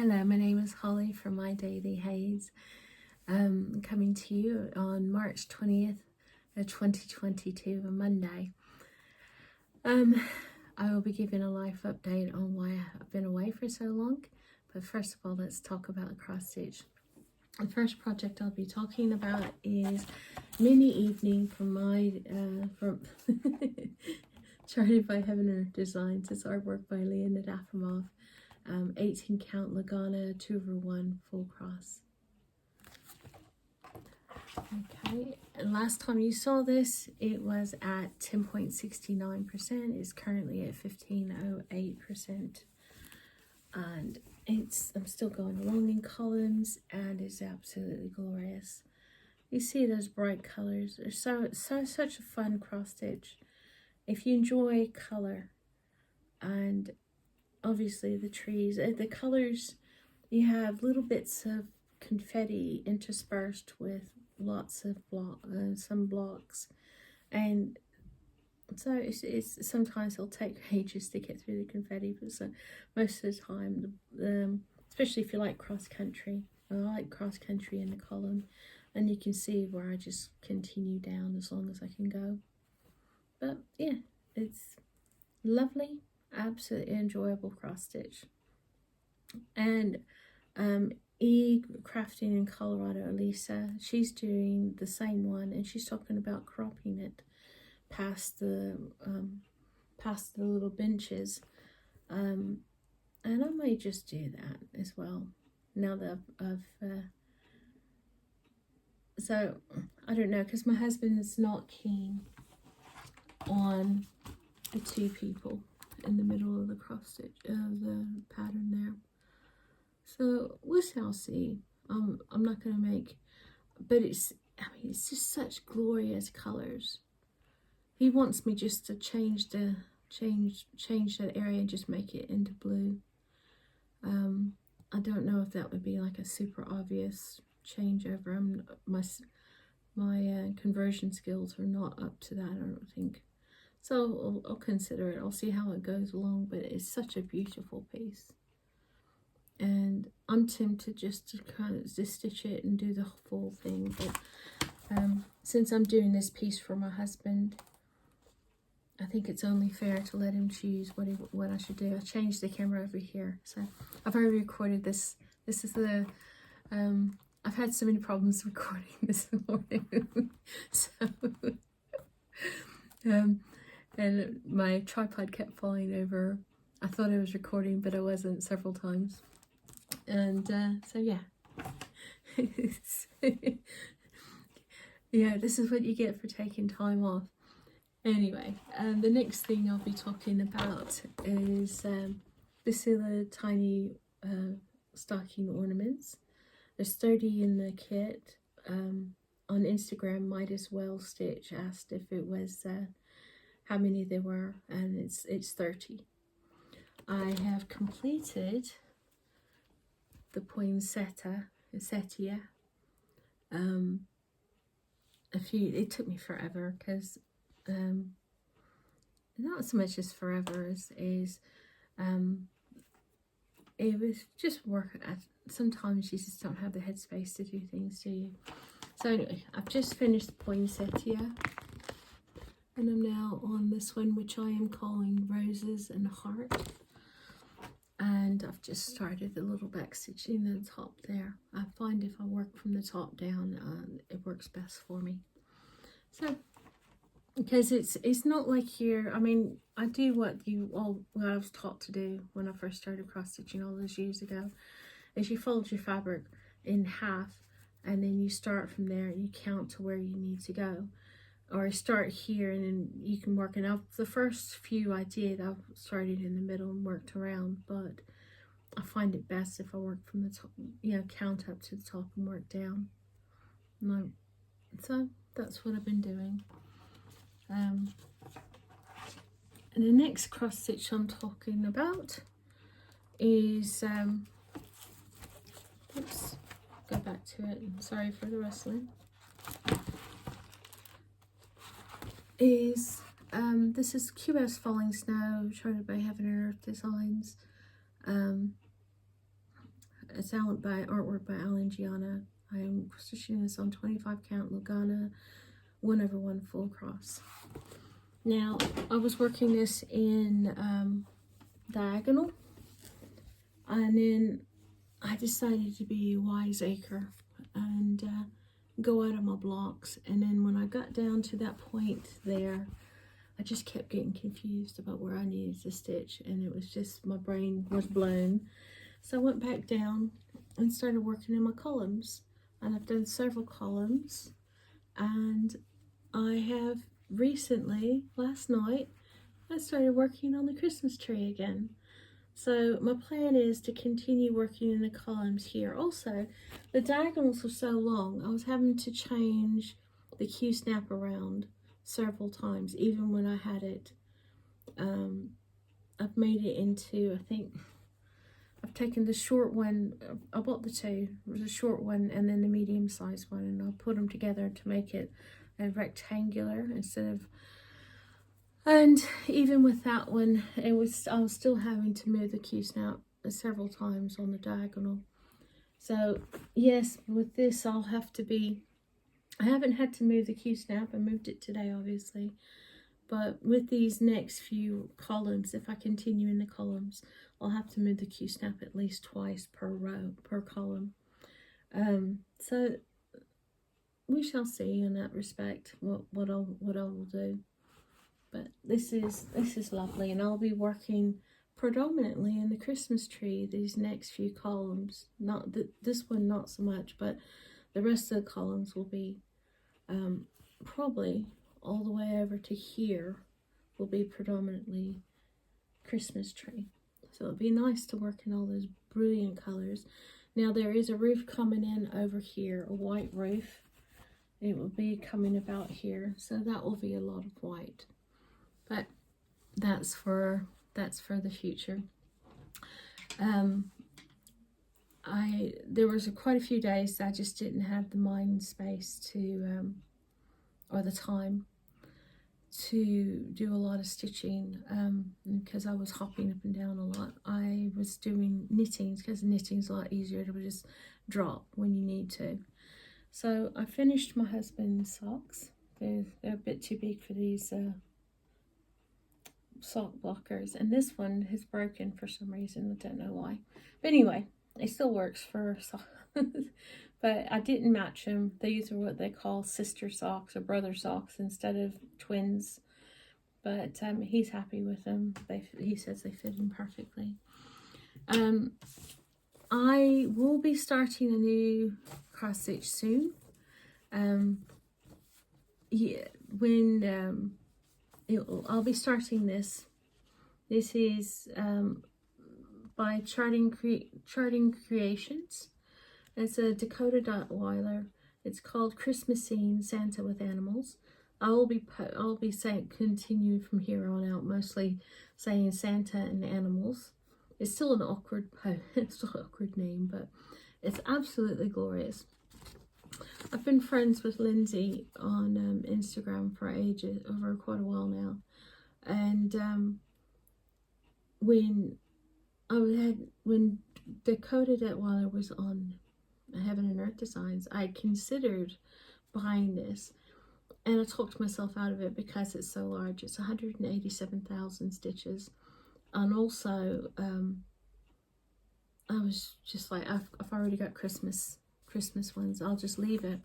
Hello, my name is Holly from My Daily HAEDs, coming to you on March 20th, 2022, a Monday. I will be giving a life update on why I've been away for so long, but first of all, let's talk about the cross stitch. The first project I'll be talking about is Mini Evening from charted by Heaven Earth Designs. It's artwork by Leonid Afremov. 18 count lugana 2/1 full cross. Okay, and last time you saw this, it was at 10.69%. It's currently at 15.08%, and I'm still going along in columns, and it's absolutely glorious. You see those bright colors. They're such a fun cross stitch. If you enjoy color and obviously the trees, the colors, you have little bits of confetti interspersed with lots of some blocks, and so it's sometimes it'll take ages to get through the confetti, but so most of the time, especially if you like cross country, I like cross country in the column, and you can see where I just continue down as long as I can go. But yeah, it's lovely, absolutely enjoyable cross stitch. And Crafting in Colorado, Elisa, she's doing the same one, and she's talking about cropping it past the little benches, and I may just do that as well now that so I don't know, because my husband is not keen on the two people in the middle of the cross stitch of the pattern there, so we shall see. I'm not going to make, but it's just such glorious colors. He wants me just to change that area and just make it into blue. I don't know if that would be like a super obvious changeover. My conversion skills are not up to that, I don't think. So I'll consider it. I'll see how it goes along, but it's such a beautiful piece. And I'm tempted just to kind of just stitch it and do the full thing. But since I'm doing this piece for my husband, I think it's only fair to let him choose what I should do. I changed the camera over here. So I've already recorded this. This is the... I've had so many problems recording this morning. So... and my tripod kept falling over. I thought I was recording, but I wasn't, several times. And so yeah. Yeah, this is what you get for taking time off. Anyway, the next thing I'll be talking about is Bucilla tiny stocking ornaments. There's 30 in the kit. On Instagram, Might As Well Stitch asked if it was how many there were, and it's 30. I have completed the Poinsettia. It took me forever, because not so much as forever as it was just work. Sometimes you just don't have the headspace to do things, do you? So anyway, I've just finished the Poinsettia, and I'm now on this one, which I am calling Roses and Heart. And I've just started the little back stitching in the top there. I find if I work from the top down, it works best for me. So, because it's not like here, I mean, I do what I was taught to do when I first started cross stitching all those years ago, is you fold your fabric in half, and then you start from there and you count to where you need to go. Or start here, and then you can work. And the first few I did, I started in the middle and worked around, but I find it best if I work from the top, count up to the top and work down. So that's what I've been doing. And the next cross stitch I'm talking about is, oops, go back to it, sorry for the rustling. This is QS Falling Snow, charted by Heaven Earth Designs. it's out by artwork by Alan Giana. I am stitching this on 25 count lugana 1/1 full cross. Now I was working this in diagonal, and then I decided to be a wiseacre and go out of my blocks. And then when I got down to that point there, I just kept getting confused about where I needed to stitch, and it was just, my brain was blown. So I went back down and started working in my columns, and I've done several columns, and I have recently, last night, I started working on the Christmas tree again. So my plan is to continue working in the columns here. Also, the diagonals are so long, I was having to change the Qsnap around several times, even when I had it. I've made it into, I think, I've taken the short one, I bought the two, the short one and then the medium sized one, and I'll put them together to make it a rectangular instead of, and even with that one, I was still having to move the Qsnap several times on the diagonal. So yes, with this I'll have to be, I haven't had to move the Qsnap, I moved it today obviously, but with these next few columns, if I continue in the columns, I'll have to move the Qsnap at least twice per row, per column. So we shall see in that respect what I will do. But this is lovely, and I'll be working predominantly in the Christmas tree these next few columns. Not this one, not so much, but the rest of the columns will be probably all the way over to here will be predominantly Christmas tree. So it'll be nice to work in all those brilliant colors. Now there is a roof coming in over here, a white roof. It will be coming about here, so that will be a lot of white. But that's for the future. There was quite a few days I just didn't have the mind space to or the time to do a lot of stitching, because I was hopping up and down a lot. I was doing knittings because knitting's a lot easier to just drop when you need to. So I finished my husband's socks. They're a bit too big for these sock blockers, and this one has broken for some reason, I don't know why, but anyway, it still works for socks. But I didn't match them. These are what they call sister socks or brother socks instead of twins, but he's happy with them. He says they fit him perfectly. I will be starting a new cross stitch soon. Yeah, when I'll be starting this. This is by Charting Creations. It's a Dakota Dotweiler. It's called Christmas Scene Santa with Animals. I'll be saying, continue from here on out, mostly saying Santa and animals. It's still an awkward it's still an awkward name, but it's absolutely glorious. I've been friends with Lindsay on Instagram for ages, over quite a while now, and when Dakota Detweiler was on Heaven and Earth Designs, I considered buying this, and I talked myself out of it because it's so large. It's 187,000 stitches, and also I was just like, I've already got Christmas ones, I'll just leave it.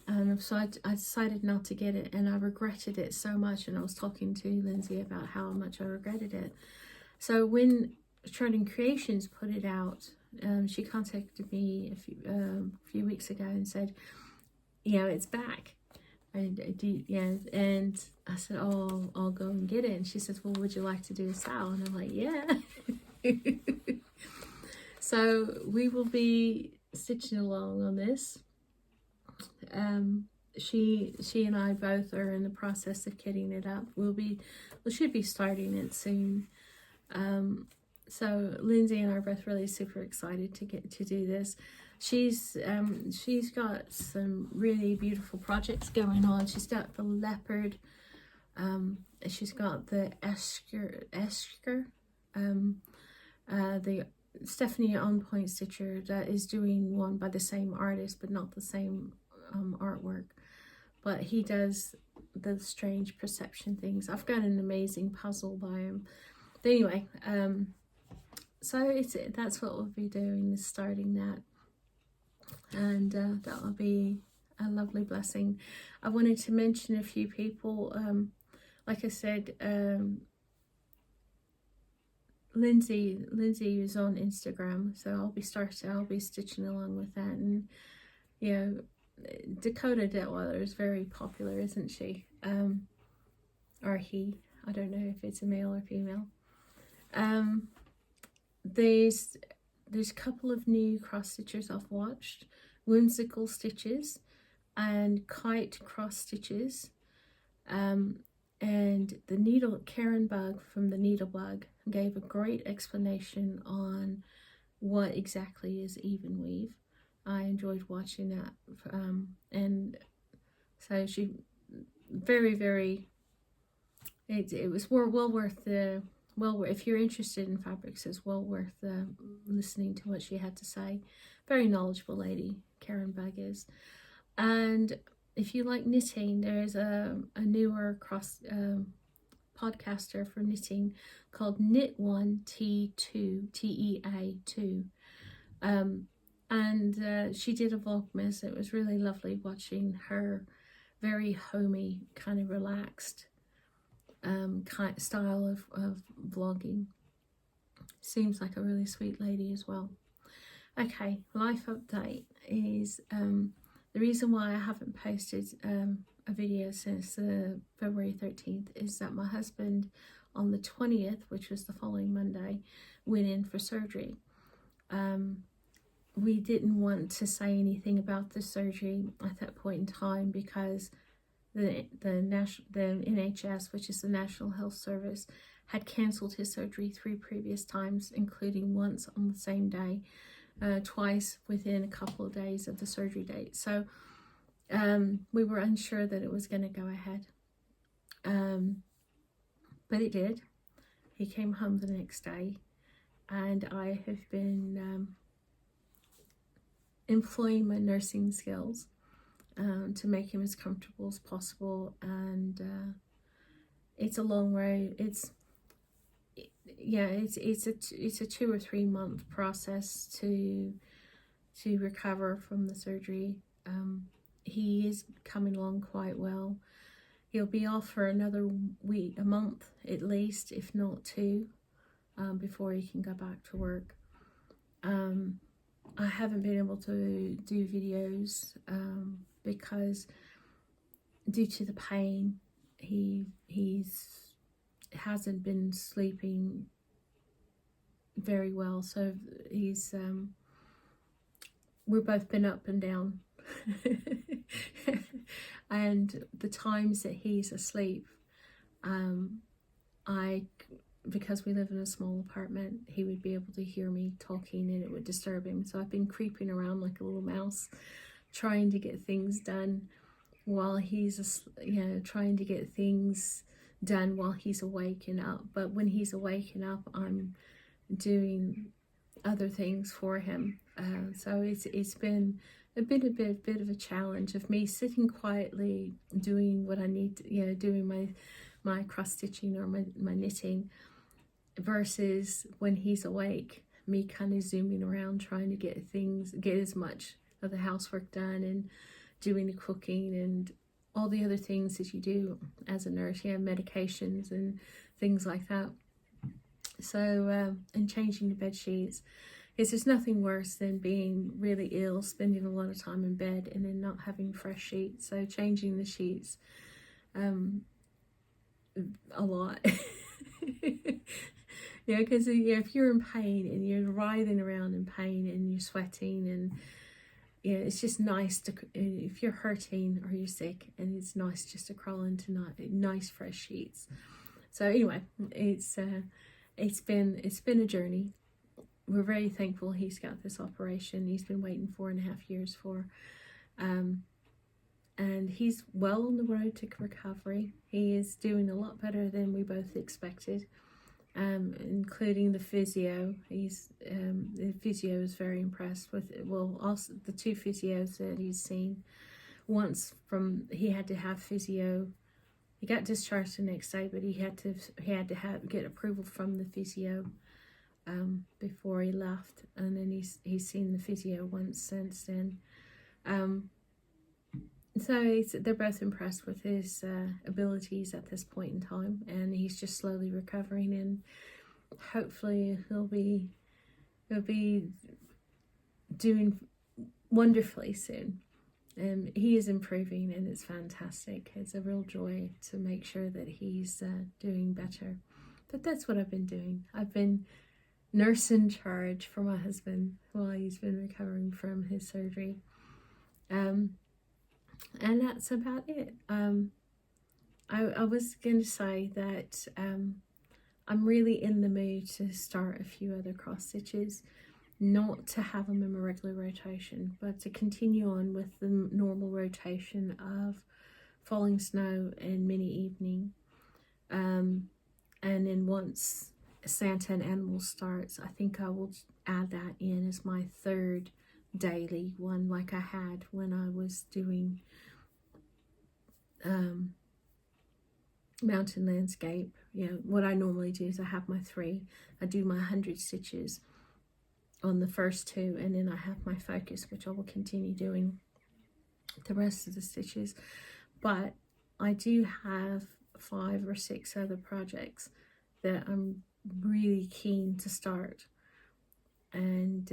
And so I decided not to get it, and I regretted it so much, and I was talking to Lindsay about how much I regretted it. So when Charting Creations put it out, she contacted me a few weeks ago and said, you know, it's back. And I said, oh, I'll go and get it. And she says, well, would you like to do a sale? And I'm like, yeah. So we will be stitching along on this. She and I both are in the process of kitting it up. We should be starting it soon. So Lindsay and I are both really super excited to get to do this. She's got some really beautiful projects going on. She's got the leopard, she's got the esker, the Stephanie on Poinsettia that is doing one by the same artist, but not the same artwork. But he does the strange perception things. I've got an amazing puzzle by him. But anyway, so that's what we'll be doing, is starting that. And that will be a lovely blessing. I wanted to mention a few people. Like I said, Lindsay is on Instagram, so I'll be stitching along with that. And you know, Dakota Detweiler is very popular, isn't she? Or he, I don't know if it's a male or female. There's a couple of new cross stitchers I've watched, Whimsical Stitches and Kite cross stitches, and the needle, Karen Bug from the Needle Bug gave a great explanation on what exactly is even weave. I enjoyed watching that, and so she very it was well worth the if you're interested in fabrics, it's well worth listening to what she had to say. Very knowledgeable lady, Karen Bug is. And if you like knitting, there is a newer cross podcaster for knitting called Knit1T2 TEA2, and she did a Vlogmas. It was really lovely watching her very homey, kind of relaxed style of vlogging. Seems like a really sweet lady as well. Okay, life update is the reason why I haven't posted a video since February 13th is that my husband on the 20th, which was the following Monday, went in for surgery. We didn't want to say anything about the surgery at that point in time because the NHS, which is the National Health Service, had cancelled his surgery 3 previous times, including once on the same day, twice within a couple of days of the surgery date. So we were unsure that it was going to go ahead, but it did. He came home the next day, and I have been employing my nursing skills to make him as comfortable as possible. And it's a long road. It's a 2 or 3 month process to recover from the surgery. He is coming along quite well. He'll be off for another a month at least, if not 2, before he can go back to work. I haven't been able to do videos because due to the pain, he hasn't been sleeping very well, so he's we've both been up and down. And the times that he's asleep, because we live in a small apartment, he would be able to hear me talking and it would disturb him. So I've been creeping around like a little mouse, trying to get things done while he's, trying to get things done while he's awake and up. But when he's awake and up, I'm doing other things for him. So it's been a bit of a challenge of me sitting quietly doing what I need to, doing my cross stitching or my knitting, versus when he's awake, me kind of zooming around trying to get as much of the housework done and doing the cooking and all the other things that you do as a nurse, medications and things like that. So and changing the bed sheets, because there's nothing worse than being really ill, spending a lot of time in bed and then not having fresh sheets. So changing the sheets a lot. Because if you're in pain and you're writhing around in pain and you're sweating, and it's just nice to, if you're hurting or you're sick, and it's nice just to crawl into nice fresh sheets. So anyway, it's been a journey. We're very thankful he's got this operation he's been waiting 4.5 years for, and he's well on the road to recovery. He is doing a lot better than we both expected. including the physio. The physio is very impressed with it. Well, also the 2 physios that he's seen. Once he had to have physio. He got discharged the next day, but he had to get approval from the physio before he left, and then he's seen the physio once since then. So they're both impressed with his abilities at this point in time, and he's just slowly recovering, and hopefully he'll be doing wonderfully soon. He is improving, and it's fantastic. It's a real joy to make sure that he's doing better. But that's what I've been doing. I've been nurse in charge for my husband while he's been recovering from his surgery. And that's about it. I was going to say that I'm really in the mood to start a few other cross stitches. Not to have them in my regular rotation, but to continue on with the normal rotation of Falling Snow and Mini Evening. And then once Santa and Animals starts, I think I will add that in as my 3rd daily one, like I had when I was doing Mountain Landscape. What I normally do is I have my 3. I do my 100 stitches on the first 2, and then I have my focus, which I will continue doing the rest of the stitches. But I do have 5 or 6 other projects that I'm really keen to start, and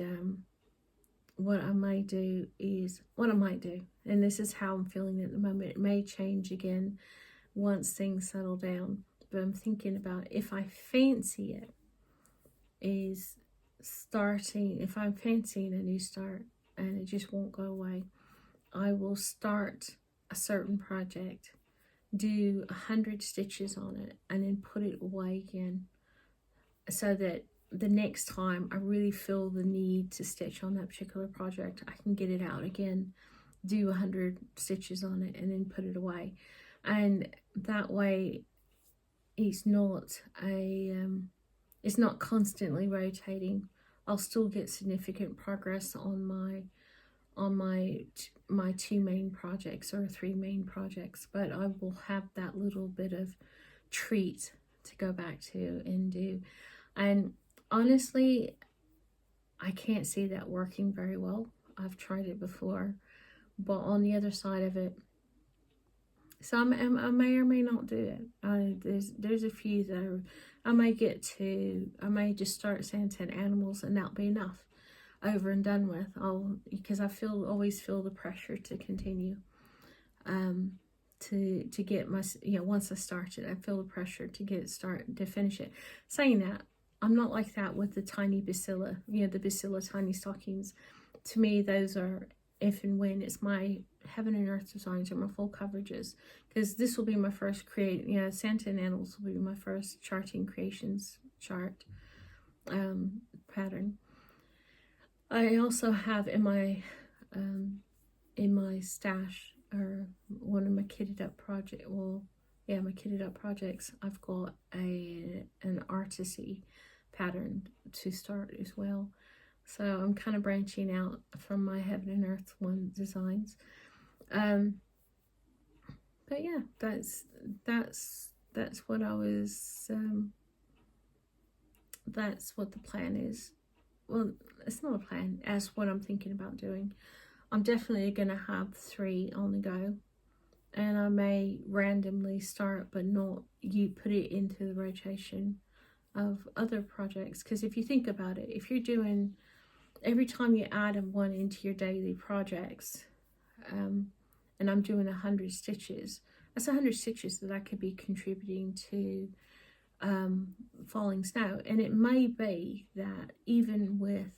what I might do, and this is how I'm feeling at the moment. It may change again once things settle down, but I'm thinking about, if I fancy it, is starting, if I'm fancying a new start and it just won't go away, I will start a certain project, do 100 stitches on it, and then put it away again, so that the next time I really feel the need to stitch on that particular project, I can get it out again, do 100 stitches on it, and then put it away. And that way it's not constantly rotating. I'll still get significant progress on my 2 main projects or 3 main projects, but I will have that little bit of treat to go back to and do. And honestly, I can't see that working very well. I've tried it before, but on the other side of it, so I may or may not do it. There's a few that I may just start Santa and Animals, and that'll be enough, over and done with. Because I always feel the pressure to continue, to get my, once I start it, I feel the pressure to finish it. Saying that, I'm not like that with the tiny Bucilla, the Bucilla tiny stockings. To me, those are, if and when it's my Heaven and Earth designs, or my full coverages, because this will be my first Santa and Animals will be my first charting creations chart pattern. I also have in my stash, or one of my kitted up my kitted up projects, I've got an Artecy pattern to start as well. So I'm kind of branching out from my Heaven and Earth designs. But yeah, that's what I was, that's what the plan is. Well, it's not a plan, as what I'm thinking about doing. I'm definitely going to have 3 on the go, and I may randomly start, but not put it into the rotation of other projects. Because if you think about it, if you're doing, every time you add one into your daily projects, and I'm doing 100 stitches, that's 100 stitches that I could be contributing to Falling Snow. And it may be that even with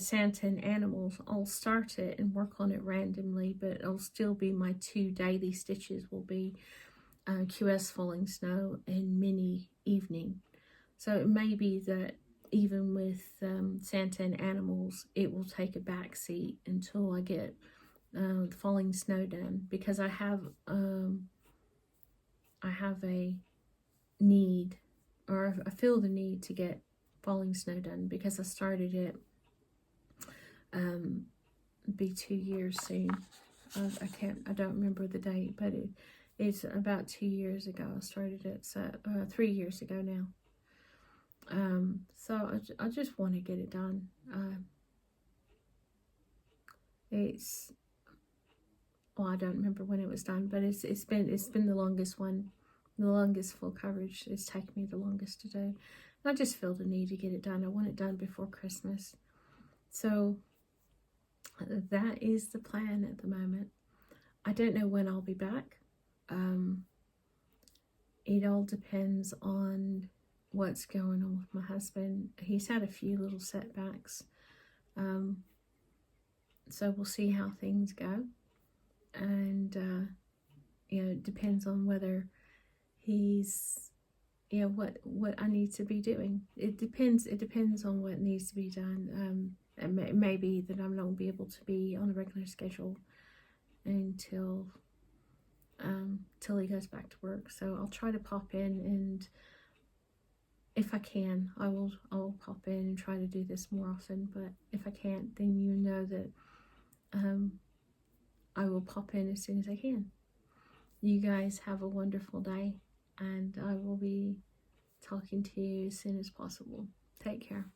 Santa and Animals, I'll start it and work on it randomly, but it'll still be my 2 daily stitches will be QS Falling Snow and Mini Evening. So it may be that even with Santa and Animals, it will take a back seat until I get the Falling Snow done, because I have a need or I feel the need to get Falling Snow done, because I started it, be 2 years soon. I don't remember the date, but it's about 2 years ago I started it, so 3 years ago now. So I just want to get it done. Well, I don't remember when it was done, but it's been the longest one, the longest full coverage. It's taken me the longest to do. I just feel the need to get it done. I want it done before Christmas. So that is the plan at the moment. I don't know when I'll be back. It all depends on what's going on with my husband. He's had a few little setbacks. So we'll see how things go. And, you know, it depends on whether he's, you know, what I need to be doing. It depends on what needs to be done. It may be that I'm not going to be able to be on a regular schedule until till he goes back to work. So I'll try to pop in, and if I can, I'll pop in and try to do this more often. But if I can't, then you know that I will pop in as soon as I can. You guys have a wonderful day, and I will be talking to you as soon as possible. Take care.